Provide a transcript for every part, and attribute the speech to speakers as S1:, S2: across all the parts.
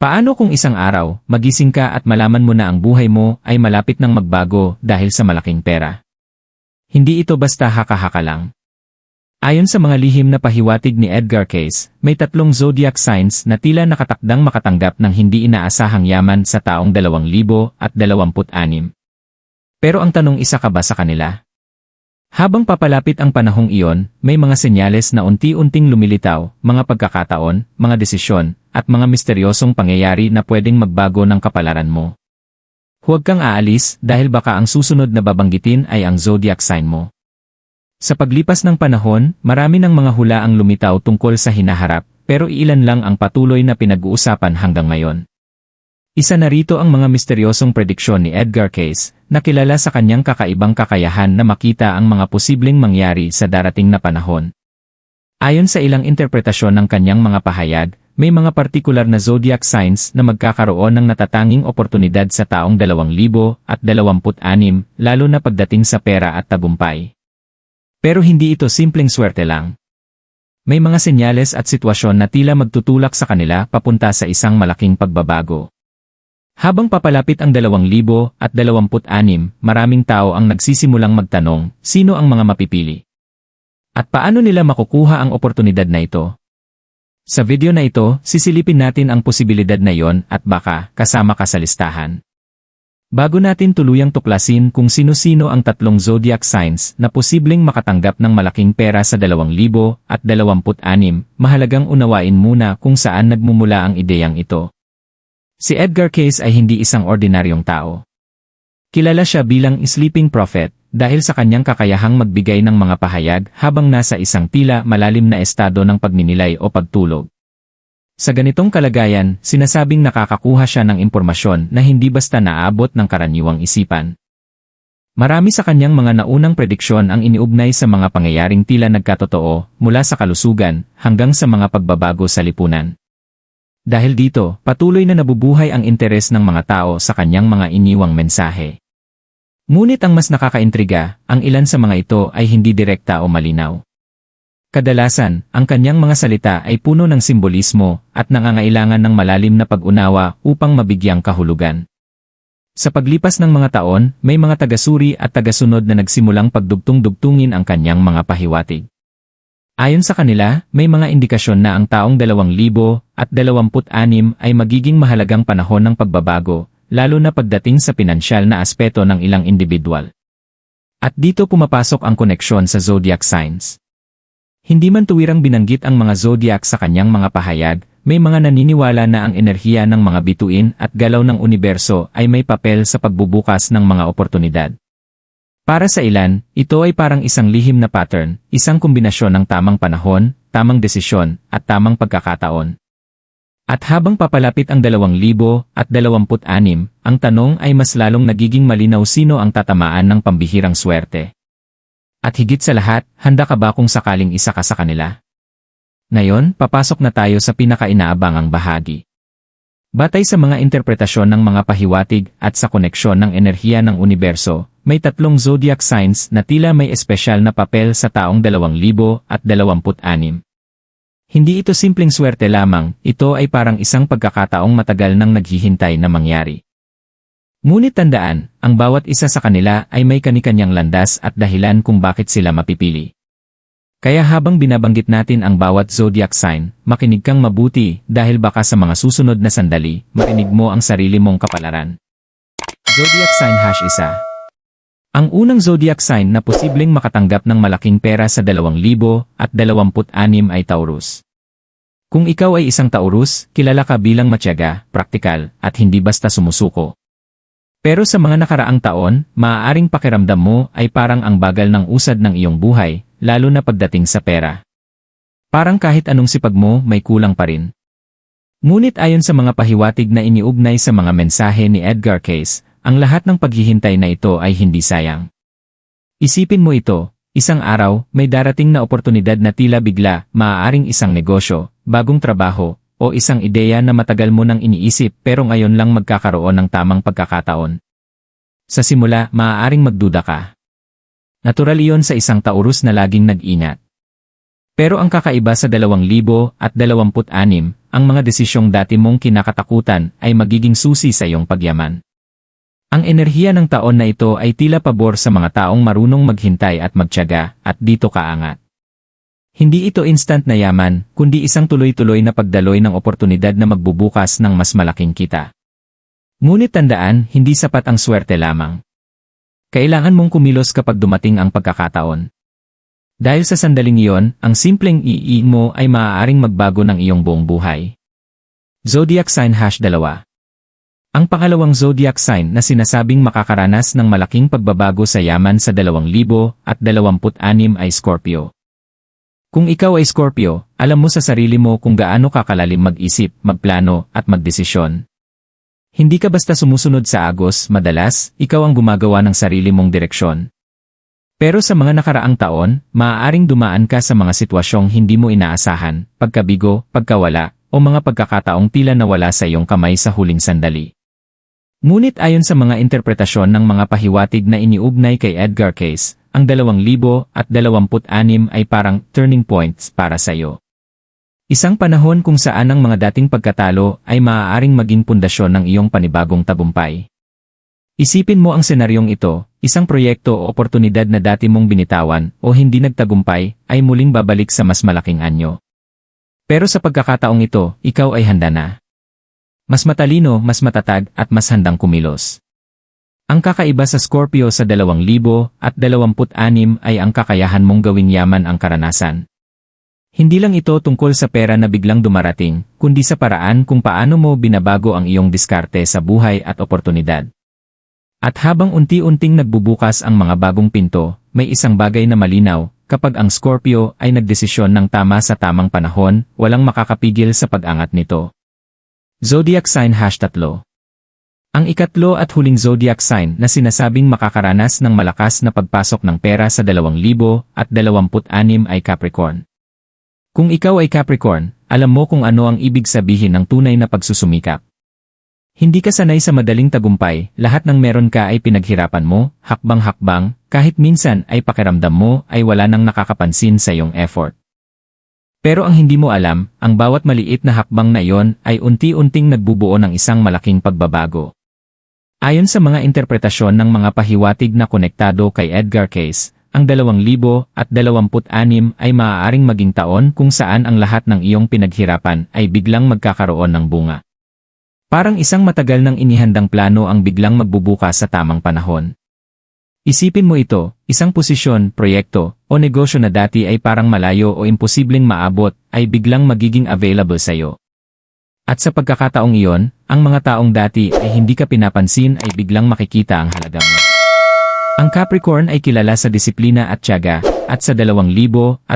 S1: Paano kung isang araw, magising ka at malaman mo na ang buhay mo ay malapit ng magbago dahil sa malaking pera? Hindi ito basta haka-haka lang. Ayon sa mga lihim na pahiwatig ni Edgar Cayce, may 3 zodiac signs na tila nakatakdang makatanggap ng hindi inaasahang yaman sa taong 2026. Pero ang tanong, isa ka ba sa kanila? Habang papalapit ang panahong iyon, may mga senyales na unti-unting lumilitaw, mga pagkakataon, mga desisyon, at mga misteryosong pangyayari na pwedeng magbago ng kapalaran mo. Huwag kang aalis dahil baka ang susunod na babanggitin ay ang zodiac sign mo. Sa paglipas ng panahon, marami ng mga hula ang lumitaw tungkol sa hinaharap, pero ilan lang ang patuloy na pinag-uusapan hanggang ngayon. Isa na rito ang mga misteryosong prediksyon ni Edgar Cayce, na kilala sa kanyang kakaibang kakayahan na makita ang mga posibleng mangyari sa darating na panahon. Ayon sa ilang interpretasyon ng kanyang mga pahayag, may mga partikular na zodiac signs na magkakaroon ng natatanging oportunidad sa taong 2026, lalo na pagdating sa pera at tagumpay. Pero hindi ito simpleng swerte lang. May mga senyales at sitwasyon na tila magtutulak sa kanila papunta sa isang malaking pagbabago. Habang papalapit ang 2026, maraming tao ang nagsisimulang magtanong, sino ang mga mapipili? At paano nila makukuha ang oportunidad na ito? Sa video na ito, sisilipin natin ang posibilidad na iyon at baka kasama ka sa listahan. Bago natin tuluyang tuklasin kung sino-sino ang 3 zodiac signs na posibleng makatanggap ng malaking pera sa 2026, mahalagang unawain muna kung saan nagmumula ang ideyang ito. Si Edgar Cayce ay hindi isang ordinaryong tao. Kilala siya bilang sleeping prophet dahil sa kanyang kakayahang magbigay ng mga pahayag habang nasa isang tila malalim na estado ng pagninilay o pagtulog. Sa ganitong kalagayan, sinasabing nakakakuha siya ng impormasyon na hindi basta naabot ng karaniwang isipan. Marami sa kanyang mga naunang prediksyon ang iniugnay sa mga pangyayaring tila nagkatotoo, mula sa kalusugan hanggang sa mga pagbabago sa lipunan. Dahil dito, patuloy na nabubuhay ang interes ng mga tao sa kanyang mga iniwang mensahe. Ngunit ang mas nakakaintriga, ang ilan sa mga ito ay hindi direkta o malinaw. Kadalasan, ang kanyang mga salita ay puno ng simbolismo at nangangailangan ng malalim na pag-unawa upang mabigyang kahulugan. Sa paglipas ng mga taon, may mga tagasuri at tagasunod na nagsimulang pagdugtong-dugtungin ang kanyang mga pahiwatig. Ayon sa kanila, may mga indikasyon na ang taong 2026 ay magiging mahalagang panahon ng pagbabago, lalo na pagdating sa pinansyal na aspeto ng ilang individual. At dito pumapasok ang koneksyon sa zodiac signs. Hindi man tuwirang binanggit ang mga zodiac sa kanyang mga pahayag, may mga naniniwala na ang enerhiya ng mga bituin at galaw ng universo ay may papel sa pagbubukas ng mga oportunidad. Para sa ilan, ito ay parang isang lihim na pattern, isang kombinasyon ng tamang panahon, tamang desisyon, at tamang pagkakataon. At habang papalapit ang 2026, ang tanong ay mas lalong nagiging malinaw, sino ang tatamaan ng pambihirang swerte. At higit sa lahat, handa ka ba kung sakaling isa ka sa kanila? Ngayon, papasok na tayo sa pinaka-inaabangang bahagi. Batay sa mga interpretasyon ng mga pahiwatig at sa koneksyon ng enerhiya ng universo, may 3 zodiac signs na tila may espesyal na papel sa taong 2026. Hindi ito simpleng swerte lamang, ito ay parang isang pagkakataong matagal nang naghihintay na mangyari. Ngunit tandaan, ang bawat isa sa kanila ay may kani-kanyang landas at dahilan kung bakit sila mapipili. Kaya habang binabanggit natin ang bawat zodiac sign, makinig kang mabuti dahil baka sa mga susunod na sandali, marinig mo ang sarili mong kapalaran. Zodiac sign #1. Ang unang zodiac sign na posibleng makatanggap ng malaking pera sa 2026 ay Taurus. Kung ikaw ay isang Taurus, kilala ka bilang matiyaga, praktikal, at hindi basta sumusuko. Pero sa mga nakaraang taon, maaaring pakiramdam mo ay parang ang bagal ng usad ng iyong buhay, lalo na pagdating sa pera. Parang kahit anong sipag mo, may kulang pa rin. Ngunit ayon sa mga pahiwatig na iniugnay sa mga mensahe ni Edgar Cayce, ang lahat ng paghihintay na ito ay hindi sayang. Isipin mo ito, isang araw, may darating na oportunidad na tila bigla, maaaring isang negosyo, bagong trabaho, o isang ideya na matagal mo nang iniisip pero ngayon lang magkakaroon ng tamang pagkakataon. Sa simula, maaaring magduda ka. Natural iyon sa isang Taurus na laging nag-ingat. Pero ang kakaiba sa 2026, ang mga desisyong dati mong kinakatakutan ay magiging susi sa iyong pagyaman. Ang enerhiya ng taon na ito ay tila pabor sa mga taong marunong maghintay at magtiyaga, at dito kaangat. Hindi ito instant na yaman, kundi isang tuloy-tuloy na pagdaloy ng oportunidad na magbubukas ng mas malaking kita. Ngunit tandaan, hindi sapat ang swerte lamang. Kailangan mong kumilos kapag dumating ang pagkakataon. Dahil sa sandaling iyon, ang simpleng ii mo ay maaaring magbago ng iyong buong buhay. Zodiac Sign #2. Ang pangalawang zodiac sign na sinasabing makakaranas ng malaking pagbabago sa yaman sa 2026 ay Scorpio. Kung ikaw ay Scorpio, alam mo sa sarili mo kung gaano kakalalim mag-isip, magplano, at magdesisyon. Hindi ka basta sumusunod sa agos, madalas, ikaw ang gumagawa ng sarili mong direksyon. Pero sa mga nakaraang taon, maaaring dumaan ka sa mga sitwasyong hindi mo inaasahan, pagkabigo, pagkawala, o mga pagkakataong tila nawala sa iyong kamay sa huling sandali. Ngunit ayon sa mga interpretasyon ng mga pahiwatig na iniugnay kay Edgar Cayce, ang 2026 ay parang turning points para sa iyo. Isang panahon kung saan ang mga dating pagkatalo ay maaaring maging pundasyon ng iyong panibagong tagumpay. Isipin mo ang senaryong ito, isang proyekto o oportunidad na dati mong binitawan o hindi nagtagumpay ay muling babalik sa mas malaking anyo. Pero sa pagkakataong ito, ikaw ay handa na. Mas matalino, mas matatag at mas handang kumilos. Ang kakaiba sa Scorpio sa 2026 ay ang kakayahan mong gawing yaman ang karanasan. Hindi lang ito tungkol sa pera na biglang dumarating, kundi sa paraan kung paano mo binabago ang iyong diskarte sa buhay at oportunidad. At habang unti-unting nagbubukas ang mga bagong pinto, may isang bagay na malinaw, kapag ang Scorpio ay nagdesisyon ng tama sa tamang panahon, walang makakapigil sa pag-angat nito. Zodiac Sign #3. Ang ikatlo at huling zodiac sign na sinasabing makakaranas ng malakas na pagpasok ng pera sa 2026 ay Capricorn. Kung ikaw ay Capricorn, alam mo kung ano ang ibig sabihin ng tunay na pagsusumikap. Hindi ka sanay sa madaling tagumpay, lahat ng meron ka ay pinaghirapan mo, hakbang-hakbang, kahit minsan ay pakiramdam mo ay wala nang nakakapansin sa iyong effort. Pero ang hindi mo alam, ang bawat maliit na hakbang na iyon ay unti-unting nagbubuo ng isang malaking pagbabago. Ayon sa mga interpretasyon ng mga pahiwatig na konektado kay Edgar Cayce, ang 2026 ay maaaring maging taon kung saan ang lahat ng iyong pinaghirapan ay biglang magkakaroon ng bunga. Parang isang matagal nang inihandang plano ang biglang magbubukas sa tamang panahon. Isipin mo ito, isang posisyon, proyekto, o negosyo na dati ay parang malayo o imposibleng maabot ay biglang magiging available sa iyo. At sa pagkakataong iyon, ang mga taong dati ay hindi ka pinapansin ay biglang makikita ang halaga mo. Ang Capricorn ay kilala sa disiplina at tiyaga, at sa 2026,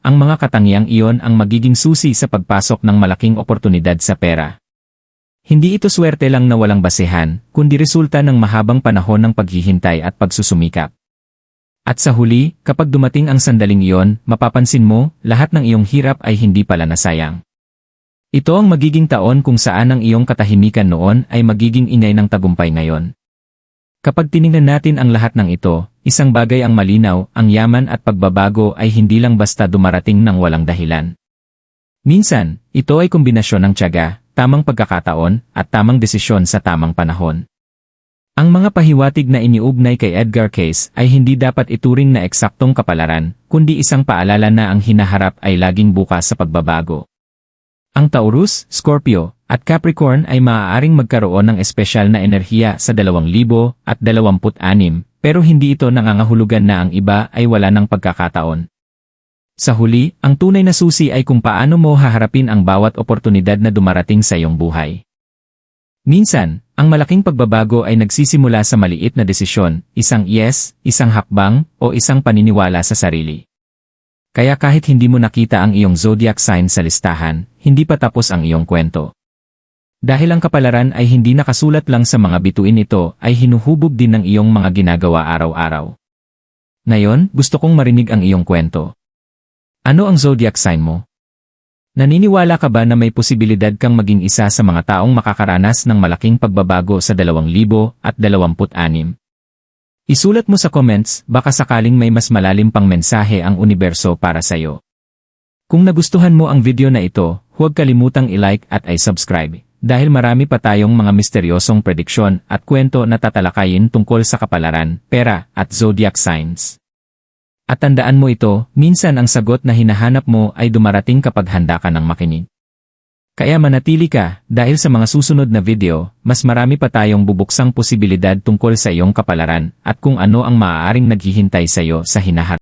S1: ang mga katangiang iyon ang magiging susi sa pagpasok ng malaking oportunidad sa pera. Hindi ito swerte lang na walang basehan, kundi resulta ng mahabang panahon ng paghihintay at pagsusumikap. At sa huli, kapag dumating ang sandaling iyon, mapapansin mo, lahat ng iyong hirap ay hindi pala nasayang. Ito ang magiging taon kung saan ang iyong katahimikan noon ay magiging inay ng tagumpay ngayon. Kapag tiningnan natin ang lahat ng ito, isang bagay ang malinaw, ang yaman at pagbabago ay hindi lang basta dumarating ng walang dahilan. Minsan, ito ay kombinasyon ng tiyaga, tamang pagkakataon, at tamang desisyon sa tamang panahon. Ang mga pahiwatig na iniugnay kay Edgar Cayce ay hindi dapat ituring na eksaktong kapalaran, kundi isang paalala na ang hinaharap ay laging bukas sa pagbabago. Ang Taurus, Scorpio, at Capricorn ay maaaring magkaroon ng espesyal na enerhiya sa 2026, pero hindi ito nangangahulugan na ang iba ay wala ng pagkakataon. Sa huli, ang tunay na susi ay kung paano mo haharapin ang bawat oportunidad na dumarating sa iyong buhay. Minsan, ang malaking pagbabago ay nagsisimula sa maliit na desisyon, isang yes, isang hakbang, o isang paniniwala sa sarili. Kaya kahit hindi mo nakita ang iyong zodiac sign sa listahan, hindi pa tapos ang iyong kwento. Dahil ang kapalaran ay hindi nakasulat lang sa mga bituin ito ay hinuhubog din ng iyong mga ginagawa araw-araw. Ngayon, gusto kong marinig ang iyong kwento. Ano ang zodiac sign mo? Naniniwala ka ba na may posibilidad kang maging isa sa mga taong makakaranas ng malaking pagbabago sa 2026? Isulat mo sa comments, baka sakaling may mas malalim pang mensahe ang universo para sa iyo. Kung nagustuhan mo ang video na ito, huwag kalimutang i-like at i-subscribe. Dahil marami pa tayong mga misteryosong prediksyon at kwento na tatalakayin tungkol sa kapalaran, pera, at zodiac signs. At tandaan mo ito, minsan ang sagot na hinahanap mo ay dumarating kapag handa ka ng makinig. Kaya manatili ka, dahil sa mga susunod na video, mas marami pa tayong bubuksang posibilidad tungkol sa iyong kapalaran at kung ano ang maaaring naghihintay sa iyo sa hinaharap.